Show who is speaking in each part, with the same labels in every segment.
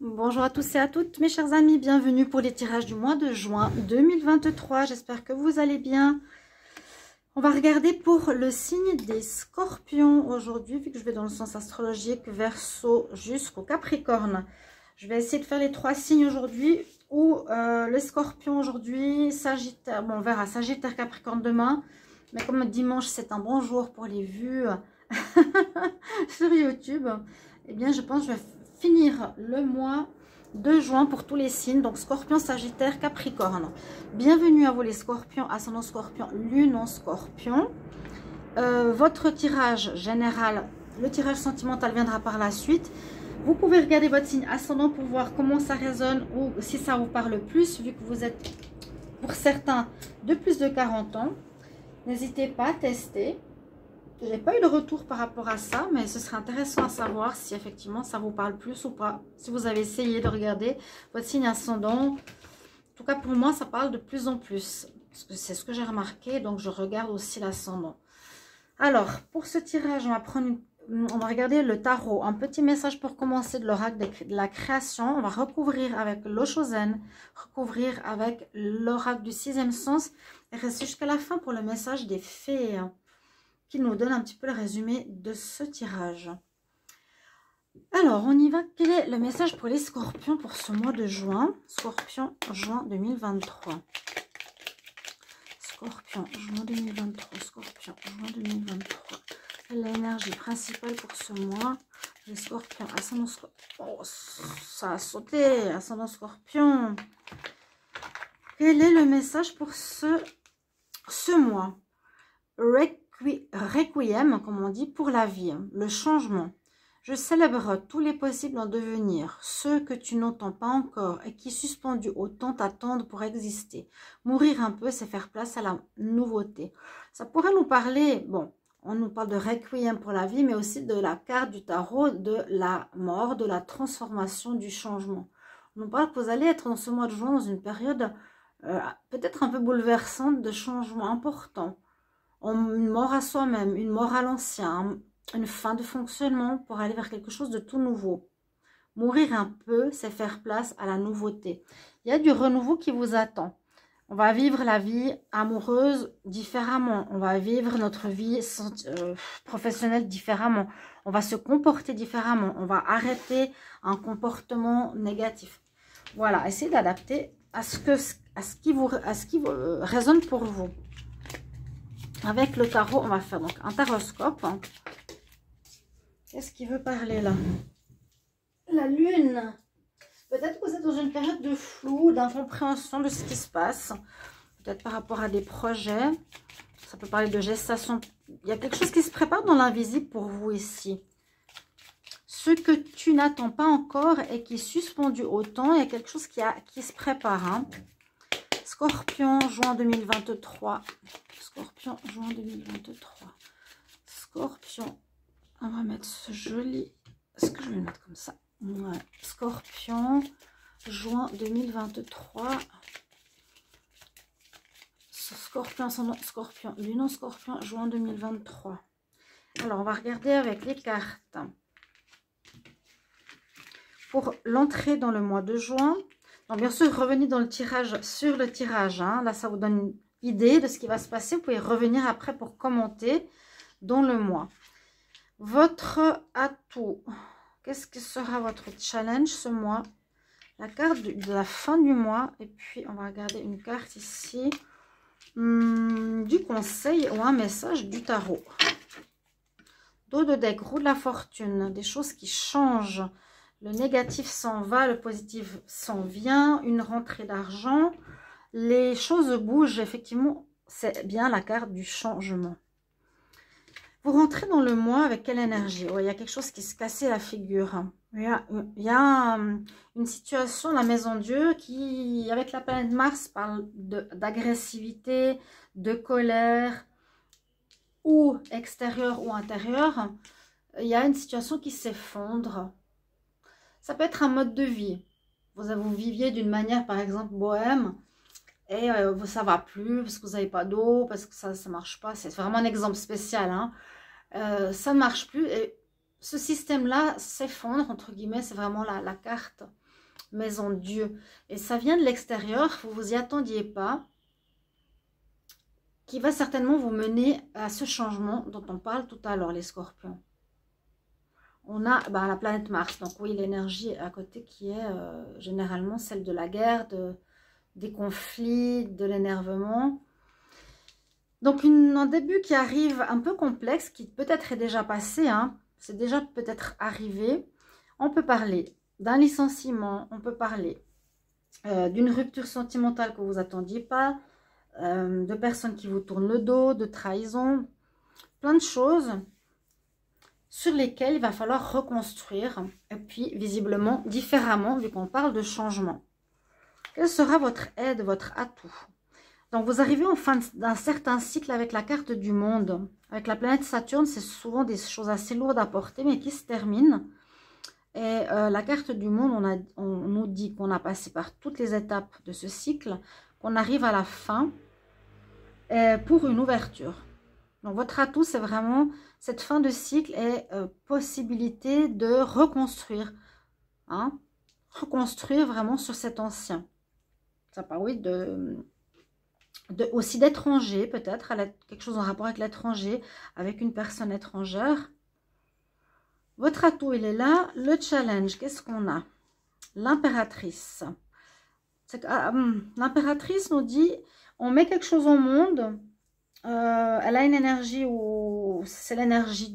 Speaker 1: Bonjour à tous et à toutes mes chers amis, bienvenue pour les tirages du mois de juin 2023. J'espère que vous allez bien. On va regarder pour le signe des scorpions aujourd'hui, vu que je vais dans le sens astrologique Verseau jusqu'au Capricorne. Je vais essayer de faire les trois signes aujourd'hui, ou les scorpions aujourd'hui, Sagittaire, bon on verra Sagittaire, Capricorne demain. Mais comme dimanche c'est un bon jour pour les vues sur YouTube, eh bien je pense que je vais finir le mois de juin pour tous les signes, donc Scorpion, Sagittaire, Capricorne. Bienvenue à vous les Scorpions, ascendant Scorpion, Lune en Scorpion. Votre tirage général, le tirage sentimental viendra par la suite. Vous pouvez regarder votre signe ascendant pour voir comment ça résonne ou si ça vous parle plus, vu que vous êtes pour certains de plus de 40 ans. N'hésitez pas à tester. Je n'ai pas eu de retour par rapport à ça, mais ce serait intéressant à savoir si effectivement ça vous parle plus ou pas. Si vous avez essayé de regarder votre signe ascendant, en tout cas pour moi ça parle de plus en plus. Parce que c'est ce que j'ai remarqué, donc je regarde aussi l'ascendant. Alors, pour ce tirage, on va regarder le tarot. Un petit message pour commencer de l'oracle de la création. On va recouvrir avec l'Oshozen, recouvrir avec l'oracle du sixième sens. Et rester jusqu'à la fin pour le message des fées, qui nous donne un petit peu le résumé de ce tirage. Alors, on y va. Quel est le message pour les scorpions pour ce mois de juin? Scorpion, juin 2023. Scorpion, juin 2023. Scorpion, juin 2023. Quelle est l'énergie principale pour ce mois? Les scorpions, ascendant scorpion. Oh, ça a sauté, ascendant scorpion. Quel est le message pour ce mois? Requiem, comme on dit, pour la vie, le changement. Je célèbre tous les possibles en devenir, ceux que tu n'entends pas encore et qui, suspendus au temps, t'attendent pour exister. Mourir un peu, c'est faire place à la nouveauté. Ça pourrait nous parler, bon, on nous parle de Requiem pour la vie, mais aussi de la carte du tarot, de la mort, de la transformation, du changement. On nous parle que vous allez être dans ce mois de juin dans une période peut-être un peu bouleversante, de changements importants. Une mort à soi-même, une mort à l'ancien, une fin de fonctionnement pour aller vers quelque chose de tout nouveau. Mourir un peu, c'est faire place à la nouveauté. Il y a du renouveau qui vous attend. On va vivre la vie amoureuse différemment. On va vivre notre vie professionnelle différemment. On va se comporter différemment. On va arrêter un comportement négatif. Voilà, essayez d'adapter à ce qui résonne pour vous. Avec le tarot, on va faire donc un taroscope. Qu'est-ce qui veut parler là? La lune. Peut-être que vous êtes dans une période de flou, d'incompréhension de ce qui se passe. Peut-être par rapport à des projets. Ça peut parler de gestation. Il y a quelque chose qui se prépare dans l'invisible pour vous ici. Ce que tu n'attends pas encore et qui est suspendu au temps. Il y a quelque chose qui se prépare. Hein. Scorpion, juin 2023. Scorpion, juin 2023. Scorpion. On va mettre ce joli... Est-ce que je vais le mettre comme ça? Ouais. Scorpion, juin 2023. Scorpion, Scorpion, Lune en Scorpion, juin 2023. Alors, on va regarder avec les cartes. Pour l'entrée dans le mois de juin. Donc, bien sûr, revenez dans le tirage, sur le tirage. Hein. Là, ça vous donne une idée de ce qui va se passer. Vous pouvez revenir après pour commenter dans le mois. Votre atout. Qu'est-ce que sera votre challenge ce mois? La carte de la fin du mois. Et puis, on va regarder une carte ici. Du conseil ou un message du tarot. Dos de deck, roue de la fortune. Des choses qui changent. Le négatif s'en va, le positif s'en vient. Une rentrée d'argent. Les choses bougent. Effectivement, c'est bien la carte du changement. Vous rentrez dans le mois avec quelle énergie? Il y a quelque chose qui se cassait la figure. Il y a une situation, la maison Dieu, qui, avec la planète Mars, parle d'agressivité, de colère, ou extérieure ou intérieure. Il y a une situation qui s'effondre. Ça peut être un mode de vie. Vous viviez d'une manière, par exemple, bohème, et ça va plus parce que vous n'avez pas d'eau, parce que ça ne marche pas. C'est vraiment un exemple spécial. Hein. Ça ne marche plus et ce système-là s'effondre, entre guillemets, c'est vraiment la carte maison Dieu. Et ça vient de l'extérieur, vous vous y attendiez pas, qui va certainement vous mener à ce changement dont on parle tout à l'heure, les scorpions. On a la planète Mars, donc oui, l'énergie à côté qui est généralement celle de la guerre, des conflits, de l'énervement. Donc un début qui arrive un peu complexe, qui peut-être est déjà passé, hein, c'est déjà peut-être arrivé. On peut parler d'un licenciement, on peut parler d'une rupture sentimentale que vous n'attendiez pas, de personnes qui vous tournent le dos, de trahison, plein de choses sur lesquelles il va falloir reconstruire, et puis visiblement différemment, vu qu'on parle de changement. Quelle sera votre aide, votre atout? Donc vous arrivez en fin d'un certain cycle avec la carte du monde. Avec la planète Saturne, c'est souvent des choses assez lourdes à porter, mais qui se terminent. Et la carte du monde, on nous dit qu'on a passé par toutes les étapes de ce cycle, qu'on arrive à la fin pour une ouverture. Donc votre atout, c'est vraiment cette fin de cycle et possibilité de reconstruire. Hein, reconstruire vraiment sur cet ancien. Ça parle, oui, aussi d'étranger, peut-être, quelque chose en rapport avec l'étranger, avec une personne étrangère. Votre atout, il est là. Le challenge, qu'est-ce qu'on a? L'impératrice. L'impératrice nous dit, on met quelque chose au monde, elle a une énergie où c'est l'énergie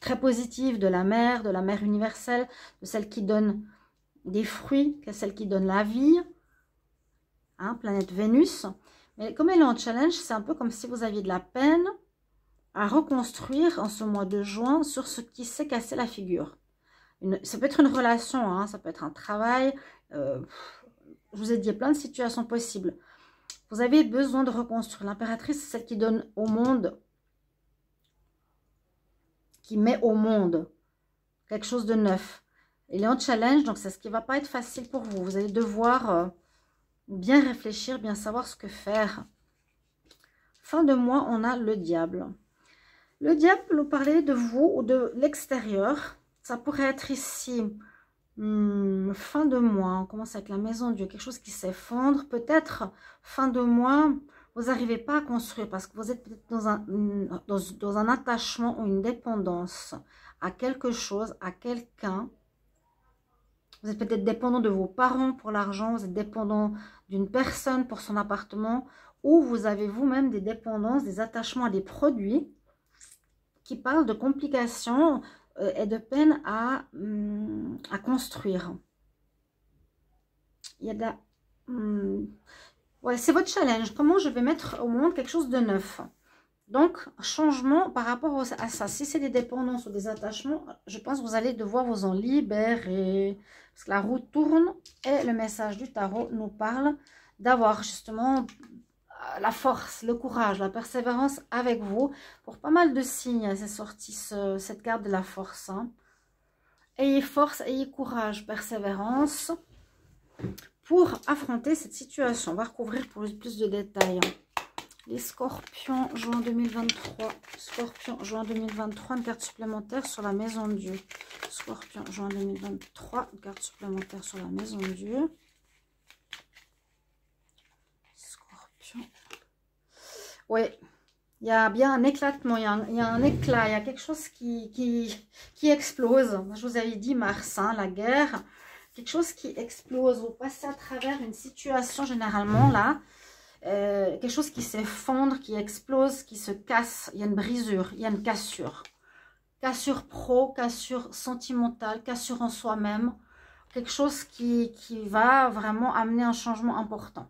Speaker 1: très positive de la mère universelle, de celle qui donne des fruits, celle qui donne la vie, hein, planète Vénus. Mais comme elle est en challenge, c'est un peu comme si vous aviez de la peine à reconstruire en ce mois de juin sur ce qui s'est cassé la figure. Ça peut être une relation, hein, ça peut être un travail. Je vous ai dit, il y a plein de situations possibles. Vous avez besoin de reconstruire. L'impératrice, c'est celle qui donne au monde, qui met au monde quelque chose de neuf. Elle est en challenge, donc c'est ce qui ne va pas être facile pour vous. Vous allez devoir bien réfléchir, bien savoir ce que faire. Fin de mois, on a le diable. Le diable peut nous parler de vous ou de l'extérieur. Ça pourrait être ici, fin de mois. On commence avec la maison Dieu, quelque chose qui s'effondre. Peut-être fin de mois, vous n'arrivez pas à construire parce que vous êtes peut-être dans un attachement ou une dépendance à quelque chose, à quelqu'un. Vous êtes peut-être dépendant de vos parents pour l'argent, vous êtes dépendant d'une personne pour son appartement, ou vous avez vous-même des dépendances, des attachements à des produits qui parlent de complications et de peine à construire. Il y a de la... ouais, c'est votre challenge. Comment je vais mettre au monde quelque chose de neuf? Donc, changement par rapport à ça. Si c'est des dépendances ou des attachements, je pense que vous allez devoir vous en libérer. Parce que la roue tourne et le message du tarot nous parle d'avoir justement la force, le courage, la persévérance avec vous. Pour pas mal de signes, c'est sorti cette carte de la force. Hein. Ayez force, ayez courage, persévérance pour affronter cette situation. On va recouvrir pour plus de détails. Les scorpions, juin 2023. Scorpion, juin 2023, une carte supplémentaire sur la maison Dieu. Scorpion, juin 2023, une carte supplémentaire sur la maison Dieu. Scorpion. Oui, il y a bien un éclatement, il y a un éclat, il y a quelque chose qui explose. Je vous avais dit Mars, hein, la guerre. Quelque chose qui explose. Vous passez à travers une situation généralement là. Quelque chose qui s'effondre, qui explose, qui se casse. Il y a une brisure, il y a une cassure. Cassure pro, cassure sentimentale, cassure en soi-même. Quelque chose qui va vraiment amener un changement important.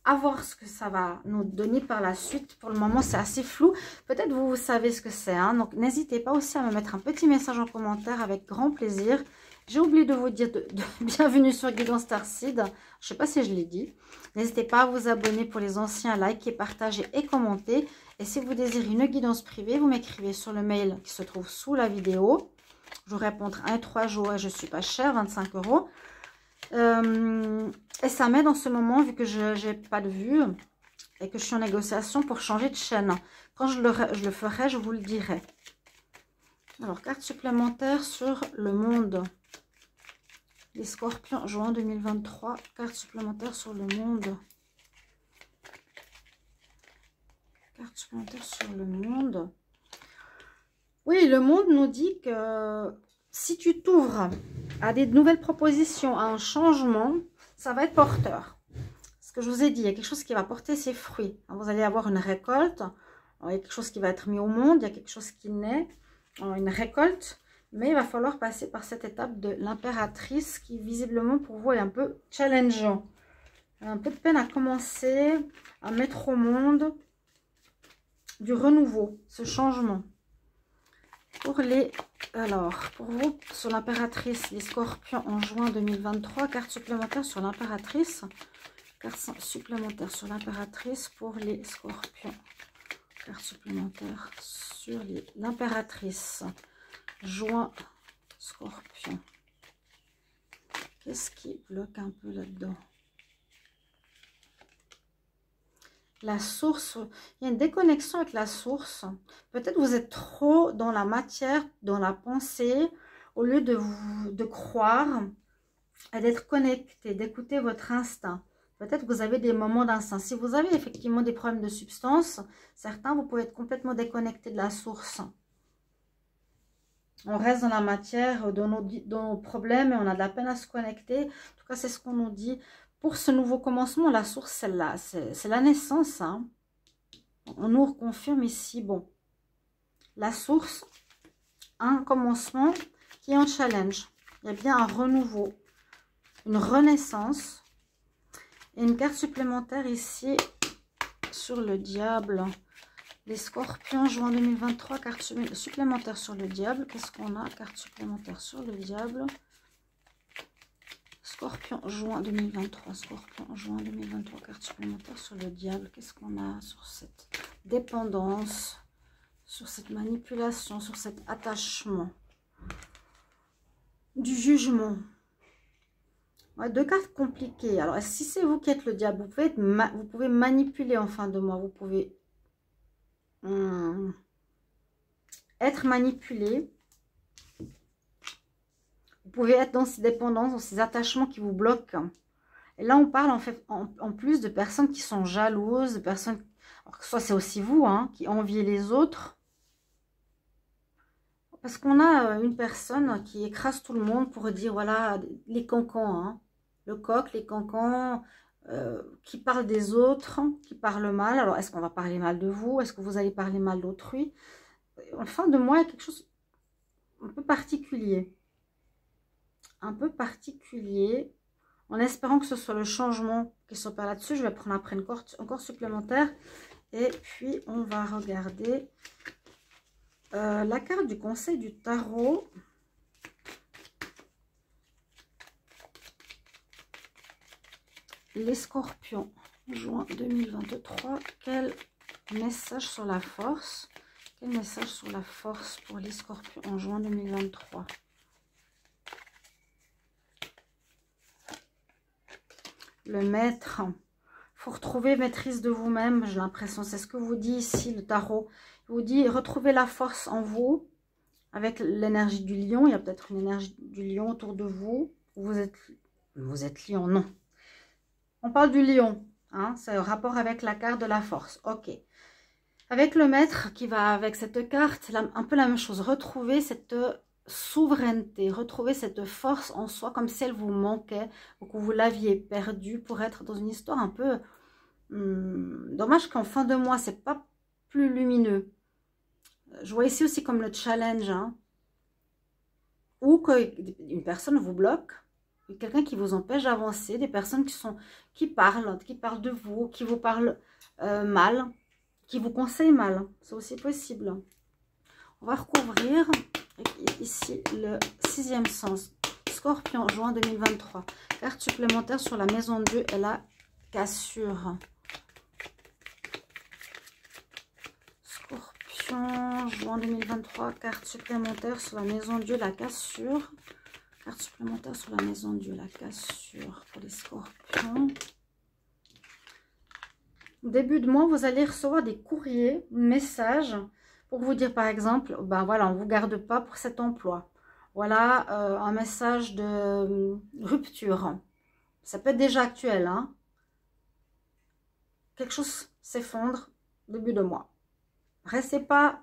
Speaker 1: À voir ce que ça va nous donner par la suite. Pour le moment, c'est assez flou. Peut-être vous savez ce que c'est. Hein? Donc, n'hésitez pas aussi à me mettre un petit message en commentaire avec grand plaisir. J'ai oublié de vous dire bienvenue sur Guidance Starseed. Je ne sais pas si je l'ai dit. N'hésitez pas à vous abonner pour les anciens, liker, partager et commenter. Et si vous désirez une guidance privée, vous m'écrivez sur le mail qui se trouve sous la vidéo. Je vous répondrai 1 et 3 jours et je ne suis pas chère, 25 €. Et ça m'aide en ce moment vu que je n'ai pas de vue et que je suis en négociation pour changer de chaîne. Quand je le ferai, je vous le dirai. Alors, carte supplémentaire sur le monde. Les scorpions, juin 2023. Carte supplémentaire sur le monde. Carte supplémentaire sur le monde. Oui, le monde nous dit que si tu t'ouvres à des nouvelles propositions, à un changement, ça va être porteur. Ce que je vous ai dit, il y a quelque chose qui va porter ses fruits. Vous allez avoir une récolte, il y a quelque chose qui va être mis au monde, il y a quelque chose qui naît, une récolte. Mais il va falloir passer par cette étape de l'impératrice qui visiblement pour vous est un peu challengeant. Un peu de peine à commencer, à mettre au monde du renouveau, ce changement. Pour les, alors, pour vous, sur l'impératrice, les scorpions en juin 2023, carte supplémentaire sur l'impératrice. Carte supplémentaire sur l'impératrice pour les scorpions. Carte supplémentaire sur l'impératrice. Juin, scorpion. Qu'est-ce qui bloque un peu là-dedans? La source, il y a une déconnexion avec la source. Peut-être vous êtes trop dans la matière, dans la pensée, au lieu de croire et d'être connecté, d'écouter votre instinct. Peut-être que vous avez des moments d'instinct. Si vous avez effectivement des problèmes de substance, certains, vous pouvez être complètement déconnecté de la source. On reste dans la matière, dans nos problèmes et on a de la peine à se connecter. En tout cas, c'est ce qu'on nous dit. Pour ce nouveau commencement, la source, celle-là, c'est la naissance. Hein. On nous reconfirme ici, bon, la source, un commencement qui est en challenge. Il y a bien un renouveau, une renaissance. Et une carte supplémentaire ici sur le diable. Les scorpions, juin 2023, carte supplémentaire sur le diable. Qu'est-ce qu'on a? Carte supplémentaire sur le diable. Scorpion, juin 2023. Scorpion, juin 2023, carte supplémentaire sur le diable. Qu'est-ce qu'on a sur cette dépendance, sur cette manipulation, sur cet attachement? Du jugement. Ouais, deux cartes compliquées. Alors, si c'est vous qui êtes le diable, vous pouvez manipuler en fin de mois. Vous pouvez être manipulé. Vous pouvez être dans ces dépendances, dans ces attachements qui vous bloquent. Et là, on parle en fait en plus de personnes qui sont jalouses, de personnes, alors que soit c'est aussi vous, hein, qui enviez les autres. Parce qu'on a une personne qui écrase tout le monde pour dire, voilà, les cancans, hein, le coq, les cancans, qui parlent des autres, qui parlent mal. Alors, est-ce qu'on va parler mal de vous? Est-ce que vous allez parler mal d'autrui? En fin de mois, il y a quelque chose un peu particulier. Un peu particulier. En espérant que ce soit le changement qui s'opère là-dessus. Je vais prendre après une carte encore supplémentaire. Et puis, on va regarder la carte du conseil du tarot. Les scorpions, juin 2023. Quel message sur la force? Quel message sur la force pour les scorpions en juin 2023? Le maître. Il faut retrouver maîtrise de vous-même, j'ai l'impression. C'est ce que vous dit ici le tarot. Il vous dit retrouver la force en vous avec l'énergie du lion. Il y a peut-être une énergie du lion autour de vous. Vous êtes lion, non. On parle du lion. Hein, c'est un rapport avec la carte de la force. Ok. Avec le maître qui va avec cette carte, un peu la même chose. Retrouver cette souveraineté, retrouver cette force en soi comme si elle vous manquait ou que vous l'aviez perdue pour être dans une histoire un peu dommage qu'en fin de mois c'est pas plus lumineux. Je vois ici aussi comme le challenge, hein, ou qu'une personne vous bloque, quelqu'un qui vous empêche d'avancer, des personnes qui parlent de vous, qui vous parlent mal, qui vous conseillent mal, c'est aussi possible. On va recouvrir ici le 6e sens. Scorpion, juin 2023. Carte supplémentaire sur la maison de Dieu et la cassure. Scorpion, juin 2023. Carte supplémentaire sur la maison de Dieu, la cassure. Carte supplémentaire sur la maison de Dieu, la cassure pour les scorpions. Au début de mois, vous allez recevoir des courriers, messages pour vous dire par exemple, ben voilà, on ne vous garde pas pour cet emploi. Voilà, un message de rupture. Ça peut être déjà actuel, hein. Quelque chose s'effondre début de mois. Restez pas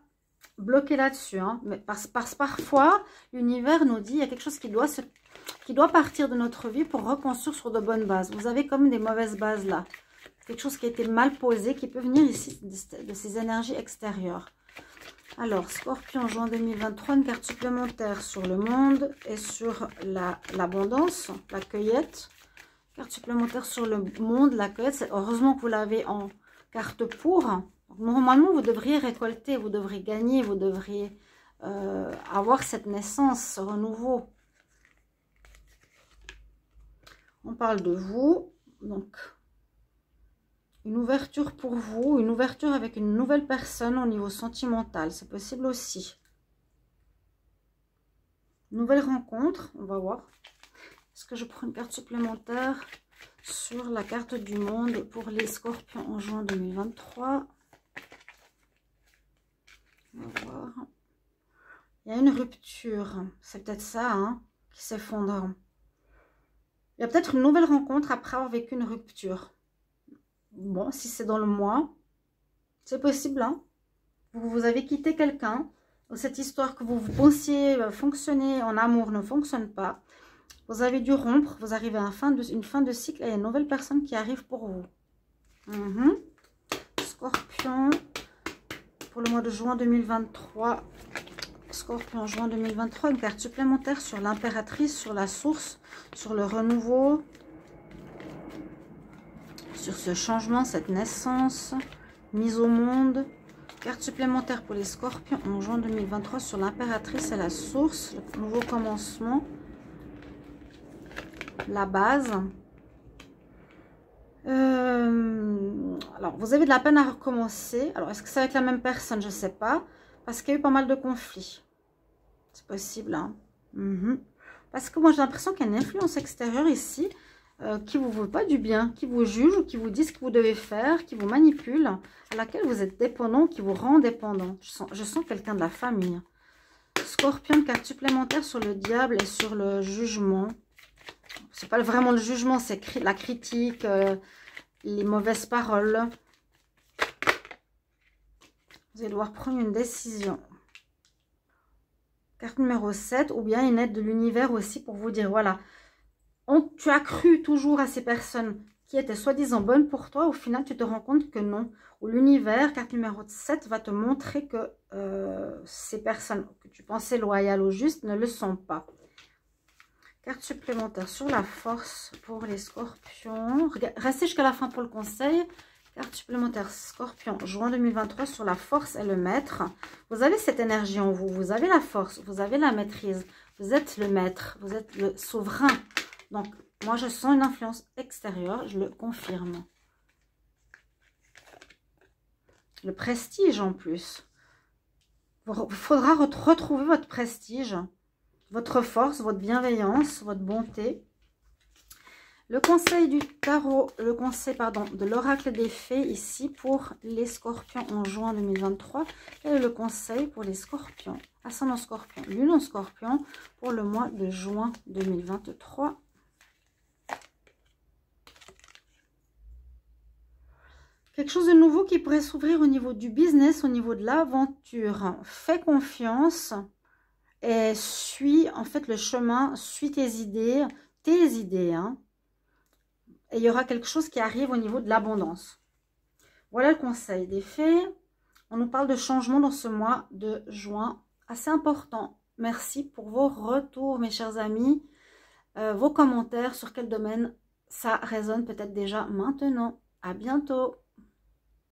Speaker 1: bloqué là-dessus, hein. Mais parce parfois, l'univers nous dit il y a quelque chose qui doit partir de notre vie pour reconstruire sur de bonnes bases. Vous avez comme des mauvaises bases là. Quelque chose qui a été mal posé, qui peut venir ici de ces énergies extérieures. Alors, Scorpion, juin 2023, une carte supplémentaire sur le monde et sur l'abondance, la cueillette. Carte supplémentaire sur le monde, la cueillette. Heureusement que vous l'avez en carte pour. Donc, normalement, vous devriez récolter, vous devriez gagner, vous devriez avoir cette naissance, ce renouveau. On parle de vous, donc une ouverture pour vous, une ouverture avec une nouvelle personne au niveau sentimental, c'est possible aussi. Nouvelle rencontre, on va voir. Est-ce que je prends une carte supplémentaire sur la carte du monde pour les Scorpions en juin 2023? On va voir. Il y a une rupture, c'est peut-être ça hein, qui s'effondre. Il y a peut-être une nouvelle rencontre après avoir vécu une rupture. Bon, si c'est dans le mois, c'est possible. Hein. Vous avez quitté quelqu'un. Cette histoire que vous pensiez fonctionner en amour ne fonctionne pas. Vous avez dû rompre. Vous arrivez à une fin de cycle et il y a une nouvelle personne qui arrive pour vous. Scorpion, pour le mois de juin 2023. Scorpion, juin 2023. Une carte supplémentaire sur l'impératrice, sur la source, sur le renouveau. Sur ce changement, cette naissance, mise au monde. Carte supplémentaire pour les Scorpions en juin 2023 sur l'impératrice et la source, le nouveau commencement, la base. Alors, vous avez de la peine à recommencer. Alors, est-ce que c'est avec la même personne? Je ne sais pas. Parce qu'il y a eu pas mal de conflits. C'est possible, hein. Parce que moi, j'ai l'impression qu'il y a une influence extérieure ici. Qui ne vous veut pas du bien, qui vous juge ou qui vous dit ce que vous devez faire, qui vous manipule, à laquelle vous êtes dépendant, qui vous rend dépendant. Je sens quelqu'un de la famille. Scorpion, carte supplémentaire sur le diable et sur le jugement. C'est pas vraiment le jugement, c'est la critique, les mauvaises paroles. Vous allez devoir prendre une décision. Carte numéro 7, ou bien une aide de l'univers aussi pour vous dire, voilà, tu as cru toujours à ces personnes qui étaient soi-disant bonnes pour toi. Au final, tu te rends compte que non. Ou l'univers, carte numéro 7, va te montrer que ces personnes que tu pensais loyales ou justes ne le sont pas. Carte supplémentaire sur la force pour les Scorpions. Restez jusqu'à la fin pour le conseil. Carte supplémentaire Scorpion, juin 2023 sur la force et le maître. Vous avez cette énergie en vous. Vous avez la force, vous avez la maîtrise. Vous êtes le maître, vous êtes le souverain. Donc, moi, je sens une influence extérieure, je le confirme. Le prestige, en plus. Il faudra retrouver votre prestige, votre force, votre bienveillance, votre bonté. Le conseil du tarot, le conseil, pardon, de l'oracle des fées, ici, pour les Scorpions en juin 2023. Et le conseil pour les Scorpions, ascendant Scorpion, lune en Scorpion, pour le mois de juin 2023. Quelque chose de nouveau qui pourrait s'ouvrir au niveau du business, au niveau de l'aventure. Fais confiance et suis en fait le chemin, suis tes idées, hein. Et il y aura quelque chose qui arrive au niveau de l'abondance. Voilà le conseil des fées. On nous parle de changement dans ce mois de juin, assez important. Merci pour vos retours, mes chers amis. Vos commentaires, sur quel domaine ça résonne peut-être déjà maintenant. À bientôt.